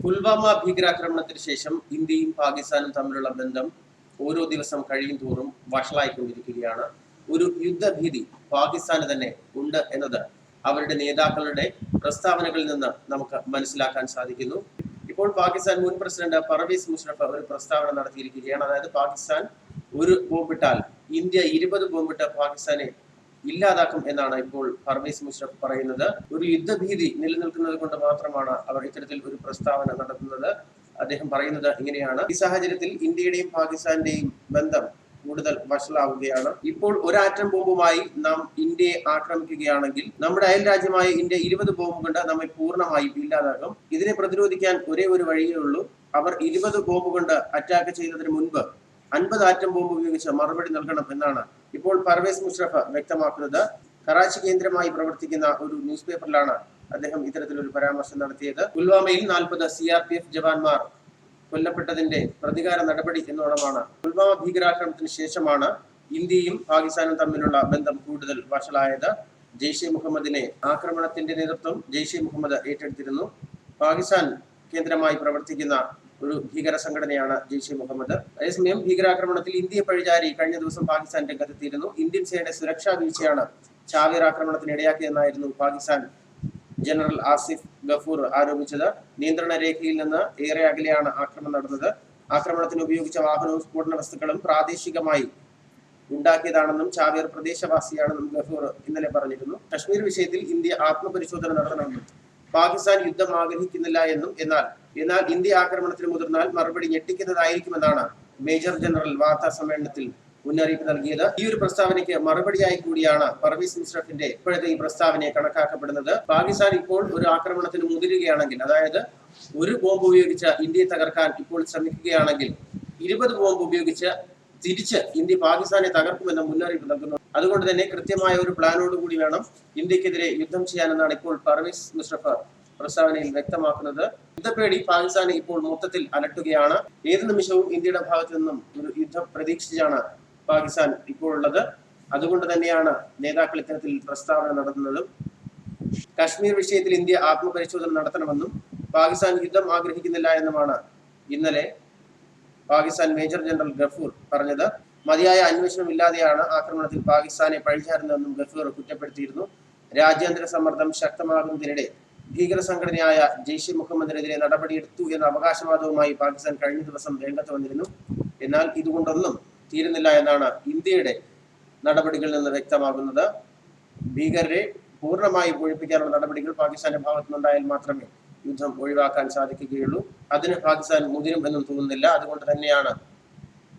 പുൽവാമ ഭീകരാക്രമണത്തിന് ശേഷം ഇന്ത്യയും പാകിസ്ഥാനും തമ്മിലുള്ള ബന്ധം ഓരോ ദിവസം കഴിയും തോറും വഷളായിക്കൊണ്ടിരിക്കുകയാണ്. ഒരു യുദ്ധഭീതി പാകിസ്ഥാന് തന്നെ ഉണ്ട് എന്നത് അവരുടെ നേതാക്കളുടെ പ്രസ്താവനകളിൽ നിന്ന് നമുക്ക് മനസ്സിലാക്കാൻ സാധിക്കുന്നു. ഇപ്പോൾ പാകിസ്ഥാൻ മുൻ പ്രസിഡന്റ് പർവേസ് മുഷറഫ് ഒരു പ്രസ്താവന നടത്തിയിരിക്കുകയാണ്. അതായത് പാകിസ്ഥാൻ ഒരു ബോംബിട്ടാൽ ഇന്ത്യ 20 ബോംബിട്ട് പാകിസ്ഥാനെ ഇല്ലാതാക്കും എന്നാണ് ഇപ്പോൾ പർവേസ് മുഷറഫ് പറയുന്നത്. ഒരു യുദ്ധഭീതി നിലനിൽക്കുന്നത് കൊണ്ട് മാത്രമാണ് അവർ ഇത്തരത്തിൽ ഒരു പ്രസ്താവന നടത്തുന്നത്. അദ്ദേഹം പറയുന്നത് ഇങ്ങനെയാണ്: ഈ സാഹചര്യത്തിൽ ഇന്ത്യയുടെയും പാകിസ്ഥാന്റെയും ബന്ധം കൂടുതൽ വഷളാവുകയാണ്. ഇപ്പോൾ ഒരു ആറ്റം ബോംബുമായി നാം ഇന്ത്യയെ ആക്രമിക്കുകയാണെങ്കിൽ നമ്മുടെ അയൽ രാജ്യമായ ഇന്ത്യ 20 ബോംബ് കൊണ്ട് നമ്മെ പൂർണ്ണമായും ഇല്ലാതാക്കും. ഇതിനെ പ്രതിരോധിക്കാൻ ഒരേ ഒരു വഴിയേ ഉള്ളൂ. അവർ 20 ബോംബ് കൊണ്ട് അറ്റാക്ക് ചെയ്യുന്നതിന് മുൻപ് 50 ആറ്റം ബോംബ് ഉപയോഗിച്ച് മറുപടി നൽകണം എന്നാണ് ഇപ്പോൾ പർവേസ് മുഷറഫ് വ്യക്തമാക്കുന്നത്. കറാച്ചി കേന്ദ്രമായി പ്രവർത്തിക്കുന്ന ഒരു ന്യൂസ് പേപ്പറിലാണ് അദ്ദേഹം ഇത്തരത്തിലൊരു പരാമർശം നടത്തിയത്. പുൽവാമയിൽ 40 CRPF ജവാന്മാർ കൊല്ലപ്പെട്ടതിന്റെ പ്രതികാര നടപടി എന്നോണമാണ്. പുൽവാമ ഭീകരാക്രമണത്തിന് ശേഷമാണ് ഇന്ത്യയും പാകിസ്ഥാനും തമ്മിലുള്ള ബന്ധം കൂടുതൽ വഷളായത്. ജെയ്ഷെ മുഹമ്മദിനെ ആക്രമണത്തിന്റെ നേതൃത്വം ജെയ്ഷെ മുഹമ്മദ് ഏറ്റെടുത്തിരുന്നു. പാകിസ്ഥാൻ കേന്ദ്രമായി പ്രവർത്തിക്കുന്ന ഒരു ഭീകര സംഘടനയാണ് ജെയ്ഷെ മുഹമ്മദ്. അതേസമയം ഭീകരാക്രമണത്തിൽ ഇന്ത്യയെ പഴിചാരി കഴിഞ്ഞ ദിവസം പാകിസ്ഥാൻ രംഗത്തെത്തിയിരുന്നു. ഇന്ത്യൻ സേനയുടെ സുരക്ഷാ വീഴ്ചയാണ് ചാവേർ ആക്രമണത്തിന് ഇടയാക്കിയെന്നായിരുന്നു പാകിസ്ഥാൻ ജനറൽ ആസിഫ് ഗഫൂർ ആരോപിച്ചത്. നിയന്ത്രണ രേഖയിൽ നിന്ന് ഏറെ അകലെയാണ് ആക്രമണം നടന്നത്. ആക്രമണത്തിന് ഉപയോഗിച്ച വാഹനവും സ്ഫോടന വസ്തുക്കളും പ്രാദേശികമായി ഉണ്ടാക്കിയതാണെന്നും ചാവേർ പ്രദേശവാസിയാണെന്നും ഗഫൂർ ഇന്നലെ പറഞ്ഞിരുന്നു. കശ്മീർ വിഷയത്തിൽ ഇന്ത്യ ആത്മപരിശോധന നടത്തണമെന്നും പാകിസ്ഥാൻ യുദ്ധം ആഗ്രഹിക്കുന്നില്ല എന്നും എന്നാൽ ഇന്ത്യ ആക്രമണത്തിന് മുതിർന്നാൽ മറുപടി ഞെട്ടിക്കുന്നതായിരിക്കുമെന്നാണ് മേജർ ജനറൽ വാർത്താ സമ്മേളനത്തിൽ മുന്നറിയിപ്പ് നൽകിയത്. ഈ ഒരു പ്രസ്താവനയ്ക്ക് മറുപടിയായി കൂടിയാണ് പർവേസ് മുഷറഫിന്റെ ഇപ്പോഴത്തെ ഈ പ്രസ്താവനയെ കണക്കാക്കപ്പെടുന്നത്. പാകിസ്ഥാൻ ഇപ്പോൾ ഒരു ആക്രമണത്തിന് മുതിരുകയാണെങ്കിൽ, അതായത് ഒരു ബോംബ് ഉപയോഗിച്ച് ഇന്ത്യയെ തകർക്കാൻ ഇപ്പോൾ ശ്രമിക്കുകയാണെങ്കിൽ 20 ബോംബ് ഉപയോഗിച്ച് തിരിച്ച് ഇന്ത്യ പാകിസ്ഥാനെ തകർക്കുമെന്ന മുന്നറിയിപ്പ് നൽകുന്നു. അതുകൊണ്ട് തന്നെ കൃത്യമായ ഒരു പ്ലാനോടുകൂടി വേണം ഇന്ത്യക്കെതിരെ യുദ്ധം ചെയ്യാനെന്നാണ് ഇപ്പോൾ പർവേസ് മുഷറഫ് പ്രസ്താവനയിൽ വ്യക്തമാക്കുന്നത്. യുദ്ധപ്പേടി പാകിസ്ഥാനെ ഇപ്പോൾ മൊത്തത്തിൽ അലട്ടുകയാണ്. ഏത് നിമിഷവും ഇന്ത്യയുടെ ഭാഗത്തു നിന്നും ഒരു യുദ്ധം പ്രതീക്ഷിച്ചാണ് പാകിസ്ഥാൻ ഇപ്പോഴുള്ളത്. അതുകൊണ്ട് തന്നെയാണ് നേതാക്കൾ ഇത്തരത്തിൽ പ്രസ്താവന നടത്തുന്നതും. കശ്മീർ വിഷയത്തിൽ ഇന്ത്യ ആത്മപരിശോധന നടത്തണമെന്നും പാകിസ്ഥാൻ യുദ്ധം ആഗ്രഹിക്കുന്നില്ല എന്നുമാണ് ഇന്നലെ പാകിസ്ഥാൻ മേജർ ജനറൽ ഗഫൂർ പറഞ്ഞത്. മതിയായ അന്വേഷണം ഇല്ലാതെയാണ് ആക്രമണത്തിൽ പാകിസ്ഥാനെ പഴിചാരുന്നതെന്നും ഗഫൂർ കുറ്റപ്പെടുത്തിയിരുന്നു. രാജ്യാന്തര സമ്മർദ്ദം ശക്തമാകുന്നതിനിടെ ഭീകര സംഘടനയായ ജെയ്ഷെ മുഹമ്മദിനെതിരെ നടപടിയെടുത്തു എന്ന അവകാശവാദവുമായി പാകിസ്ഥാൻ കഴിഞ്ഞ ദിവസം രംഗത്ത് വന്നിരുന്നു. എന്നാൽ ഇതുകൊണ്ടൊന്നും തീരുന്നില്ല എന്നാണ് ഇന്ത്യയുടെ നടപടികളിൽ നിന്ന് വ്യക്തമാകുന്നത്. ഭീകരരെ പൂർണ്ണമായി ഒഴിപ്പിക്കാനുള്ള നടപടികൾ പാകിസ്ഥാന്റെ ഭാഗത്തുനിന്നുണ്ടായാൽ മാത്രമേ യുദ്ധം ഒഴിവാക്കാൻ സാധിക്കുകയുള്ളൂ. അതിന് പാകിസ്ഥാൻ മുതിരും എന്നും തോന്നുന്നില്ല. അതുകൊണ്ട് തന്നെയാണ്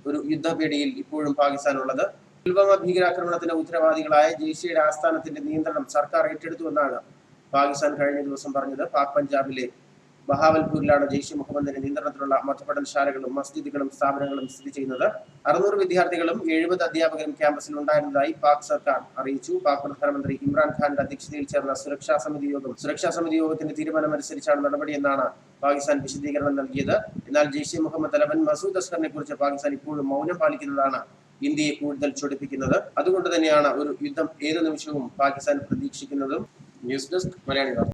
ഒരു യുദ്ധഭീതിയിൽ ഇപ്പോഴും പാകിസ്ഥാൻ ഉള്ളത്. പുൽവാമ ഭീകരാക്രമണത്തിന്റെ ഉത്തരവാദികളായ ജെയ്ഷെയുടെ ആസ്ഥാനത്തിന്റെ നിയന്ത്രണം സർക്കാർ ഏറ്റെടുത്തുവെന്നാണ് പാകിസ്ഥാൻ കഴിഞ്ഞ ദിവസം പറഞ്ഞത്. പാക് പഞ്ചാബിലെ ബഹാവൽപൂരിലാണ് ജെയ്ഷെ മുഹമ്മദിന്റെ നിയന്ത്രണത്തിലുള്ള മതപഠനശാലകളും മസ്ജിദുകളും സ്ഥാപനങ്ങളും സ്ഥിതി ചെയ്യുന്നത്. 600 വിദ്യാർത്ഥികളും 70 അധ്യാപകരും ക്യാമ്പസിൽ ഉണ്ടായിരുന്നതായി പാക് സർക്കാർ അറിയിച്ചു. പാക് പ്രധാനമന്ത്രി ഇമ്രാൻഖാന്റെ അധ്യക്ഷതയിൽ ചേർന്ന സുരക്ഷാ സമിതി യോഗത്തിന്റെ തീരുമാനമനുസരിച്ചാണ് നടപടിയെന്നാണ് പാകിസ്ഥാൻ വിശദീകരണം നൽകിയത്. എന്നാൽ ജെയ്ഷെ മുഹമ്മദ് തലവൻ മസൂദ് അസ്ഹറിനെ കുറിച്ച് പാകിസ്ഥാൻ ഇപ്പോഴും മൗനം പാലിക്കുന്നതാണ് ഇന്ത്യയെ കൂടുതൽ ചൊടിപ്പിക്കുന്നത്. അതുകൊണ്ട് തന്നെയാണ് ഒരു യുദ്ധം ഏത് നിമിഷവും പാകിസ്ഥാൻ പ്രതീക്ഷിക്കുന്നതും. ന്യൂസ് ഡെസ്ക് മലയാളി വാർത്ത.